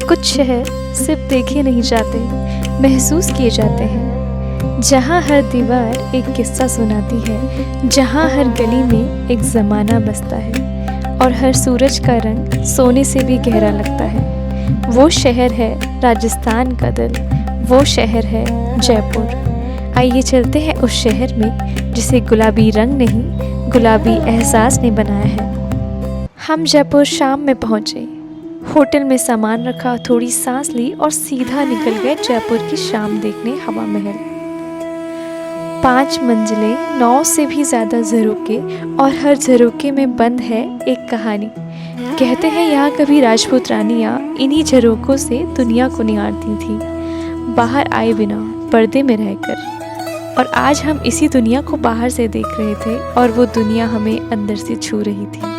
कुछ शहर सिर्फ देखे नहीं जाते, महसूस किए जाते हैं। जहाँ हर दीवार एक किस्सा सुनाती है, जहाँ हर गली में एक ज़माना बसता है और हर सूरज का रंग सोने से भी गहरा लगता है। वो शहर है राजस्थान का दिल, वो शहर है जयपुर। आइए चलते हैं उस शहर में जिसे गुलाबी रंग नहीं, गुलाबी एहसास ने बनाया है। हम जयपुर शाम में पहुँचे, होटल में सामान रखा, थोड़ी सांस ली और सीधा निकल गए जयपुर की शाम देखने हवा महल। 5 मंजिलें, 9 से भी ज़्यादा झरोखे और हर झरोखे में बंद है एक कहानी। कहते हैं यहाँ कभी राजपूत रानियाँ इन्हीं झरोखों से दुनिया को निहारती थी, बाहर आए बिना, पर्दे में रहकर। और आज हम इसी दुनिया को बाहर से देख रहे थे और वो दुनिया हमें अंदर से छू रही थी।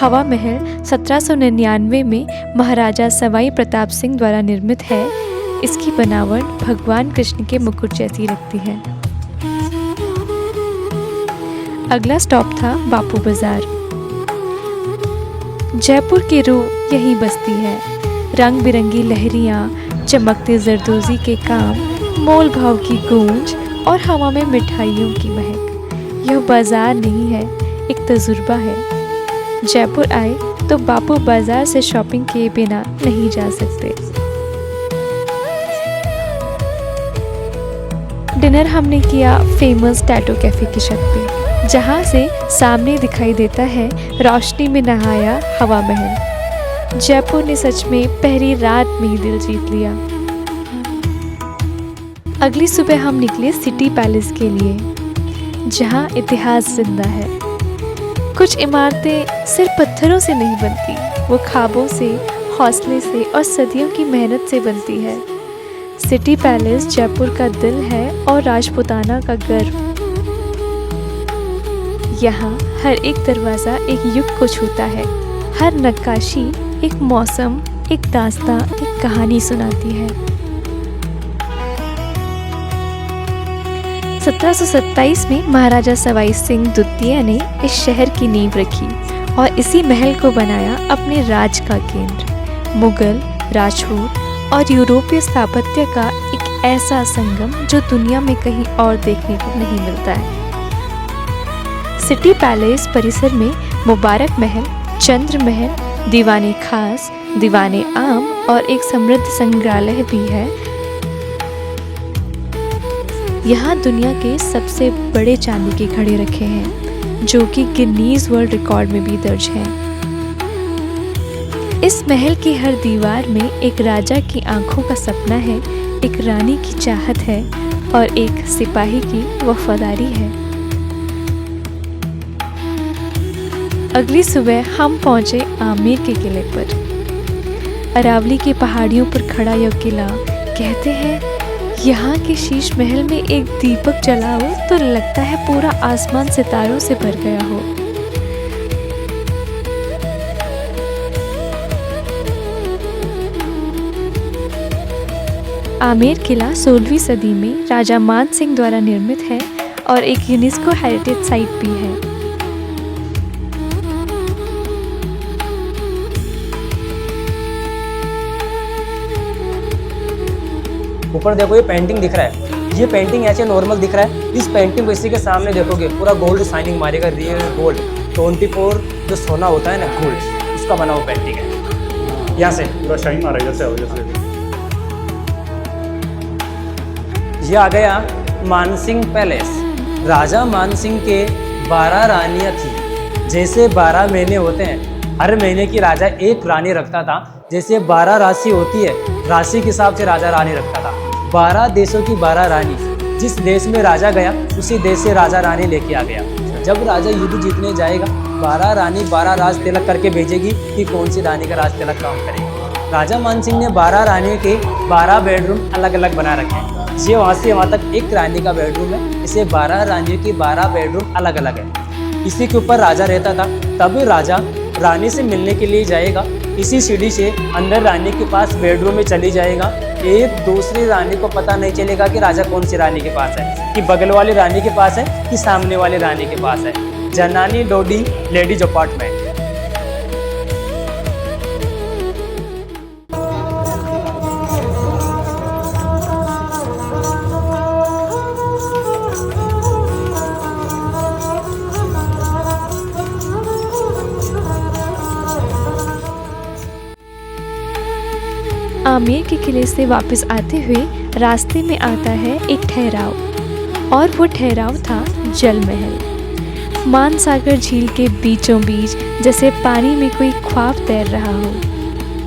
हवा महल 1799 में महाराजा सवाई प्रताप सिंह द्वारा निर्मित है। इसकी बनावट भगवान कृष्ण के मुकुट जैसी लगती है। अगला स्टॉप था बापू बाजार। जयपुर की रूह यही बसती है। रंग बिरंगी लहरियाँ, चमकते जरदोजी के काम, मोल भाव की गूंज और हवा में मिठाइयों की महक। यह बाजार नहीं है, एक तजुर्बा है। जयपुर आए तो बापू बाजार से शॉपिंग किए बिना नहीं जा सकते। डिनर हमने किया फेमस टैटू कैफे की छत पे, जहाँ से सामने दिखाई देता है रोशनी में नहाया हवा महल। जयपुर ने सच में पहली रात में ही दिल जीत लिया। अगली सुबह हम निकले सिटी पैलेस के लिए, जहाँ इतिहास जिंदा है। कुछ इमारतें सिर्फ पत्थरों से नहीं बनती, वो ख्वाबों से, हौसले से और सदियों की मेहनत से बनती है। सिटी पैलेस जयपुर का दिल है और राजपूताना का गर्व। यहाँ हर एक दरवाज़ा एक युग को छूता है, हर नक्काशी एक मौसम, एक दास्तां, एक कहानी सुनाती है। 1727 में महाराजा सवाई सिंह द्वितीय ने इस शहर की नींव रखी और इसी महल को बनाया अपने राज का केंद्र। मुगल, राजपूत और यूरोपीय स्थापत्य का एक ऐसा संगम जो दुनिया में कहीं और देखने को नहीं मिलता है। सिटी पैलेस परिसर में मुबारक महल, चंद्र महल, दीवाने खास, दीवाने आम और एक समृद्ध संग्रहालय भी है। यहाँ दुनिया के सबसे बड़े चांदी के घड़े रखे हैं, जो कि गिनीज वर्ल्ड रिकॉर्ड में भी दर्ज हैं। इस महल की हर दीवार में एक राजा की आंखों का सपना है, एक रानी की चाहत है और एक सिपाही की वफादारी है। अगली सुबह हम पहुंचे आमेर के किले पर। अरावली की पहाड़ियों पर खड़ा यह किला, कहते हैं यहाँ के शीश महल में एक दीपक जला हो तो लगता है पूरा आसमान सितारों से भर गया हो। आमेर किला 16वीं सदी में राजा मान सिंह द्वारा निर्मित है और एक यूनेस्को हेरिटेज साइट भी है। ऊपर देखो ये पेंटिंग दिख रहा है, ये पेंटिंग ऐसे नॉर्मल दिख रहा है। इस पेंटिंग को इसी के सामने देखोगे पूरा गोल्ड शाइनिंग मारेगा, रियल गोल्ड 24 जो सोना होता है ना गोल्ड, उसका बना हुआ पेंटिंग है। यहाँ से पूरा शाइन मारा है जैसे ये आ गया मानसिंह पैलेस। राजा मानसिंह के 12 रानियाँ थी। जैसे 12 महीने होते हैं, हर महीने की राजा एक रानी रखता था। जैसे 12 राशि होती है, राशि के हिसाब से राजा रानी रखता था। 12 देशों की 12 रानी, जिस देश में राजा गया उसी देश से राजा रानी लेके आ गया। जब राजा युद्ध जीतने जाएगा, 12 रानी 12 राज तिलक करके भेजेगी कि कौन सी रानी का राज तिलक काम करेगी। राजा मानसिंह ने 12 रानियों के 12 बेडरूम अलग अलग बना रखे हैं। ये वहाँ से वहाँ तक एक रानी का बेडरूम है, इसे 12 रानियों की 12 बेडरूम अलग अलग है। इसी के ऊपर राजा रहता था। तब राजा रानी से मिलने के लिए जाएगा, इसी सीढ़ी से अंदर रानी के पास बेडरूम में चली जाएगा। एक दूसरी रानी को पता नहीं चलेगा कि राजा कौन सी रानी के पास है, कि बगल वाली रानी के पास है कि सामने वाली रानी के पास है। जनानी डोडी लेडीज अपार्टमेंट। आमेर के किले से वापस आते हुए रास्ते में आता है एक ठहराव, और वो ठहराव था जल महल। मानसागर झील के बीचों बीच जैसे पानी में कोई ख्वाब तैर रहा हो।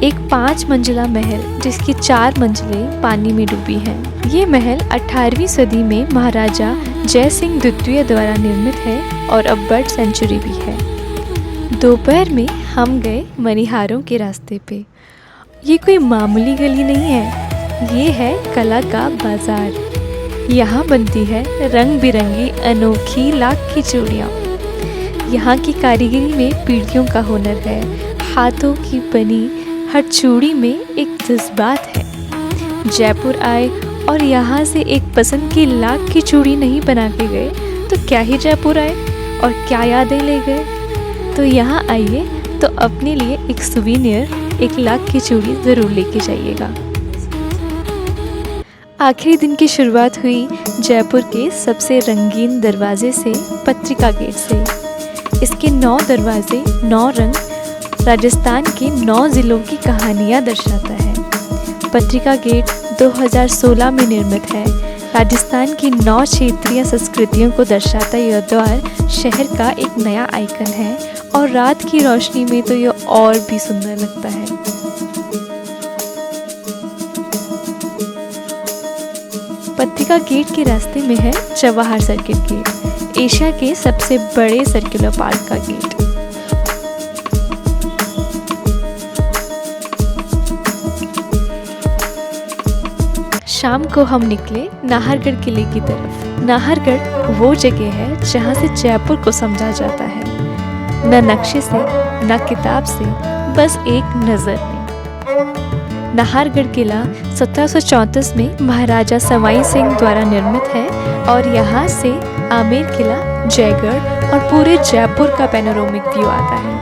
एक 5 मंजिला महल जिसकी 4 मंजिलें पानी में डूबी हैं। ये महल 18वीं सदी में महाराजा जय सिंह द्वितीय द्वारा निर्मित है और अब बर्ड सेंचुरी भी है। दोपहर में हम गए मनिहारों के रास्ते पे। ये कोई मामूली गली नहीं है, ये है कला का बाजार। यहाँ बनती है रंग बिरंगी अनोखी लाख की चूड़ियाँ। यहाँ की कारीगरी में पीढ़ियों का हुनर है। हाथों की बनी हर चूड़ी में एक जज्बात है। जयपुर आए और यहाँ से एक पसंद की लाख की चूड़ी नहीं बना के गए तो क्या ही जयपुर आए और क्या यादें ले गए। तो यहाँ आइए तो अपने लिए एक सुवीनियर, एक लाख की चूड़ी ज़रूर लेके जाइएगा। आखिरी दिन की शुरुआत हुई जयपुर के सबसे रंगीन दरवाजे से, पत्रिका गेट से। इसके 9 दरवाजे, 9 रंग राजस्थान के 9 ज़िलों की कहानियाँ दर्शाता है। पत्रिका गेट 2016 में निर्मित है। राजस्थान की 9 क्षेत्रीय संस्कृतियों को दर्शाता यह द्वार शहर का एक नया आइकन है और रात की रोशनी में तो यह और भी सुंदर लगता है। पत्रिका गेट के रास्ते में है जवाहर सर्किट गेट, एशिया के सबसे बड़े सर्कुलर पार्क का गेट। शाम को हम निकले नाहरगढ़ किले की तरफ। नाहरगढ़ वो जगह है जहाँ से जयपुर को समझा जाता है, न नक्शे से न किताब से, बस एक नज़र में। नाहरगढ़ किला 1734 में महाराजा सवाई सिंह द्वारा निर्मित है और यहाँ से आमेर किला, जयगढ़ और पूरे जयपुर का पैनोरामिक व्यू आता है।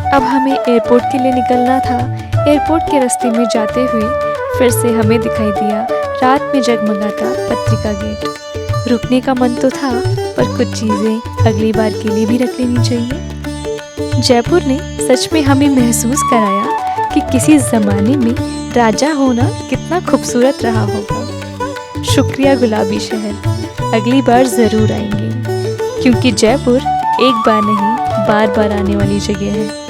अब हमें एयरपोर्ट के लिए निकलना था। एयरपोर्ट के रास्ते में जाते हुए फिर से हमें दिखाई दिया रात में जगमगाता पत्रिका गेट। रुकने का मन तो था, पर कुछ चीज़ें अगली बार के लिए भी रख लेनी चाहिए। जयपुर ने सच में हमें महसूस कराया कि किसी ज़माने में राजा होना कितना खूबसूरत रहा होगा। शुक्रिया गुलाबी शहर, अगली बार ज़रूर आएंगे, क्योंकि जयपुर एक बार नहीं, बार बार आने वाली जगह है।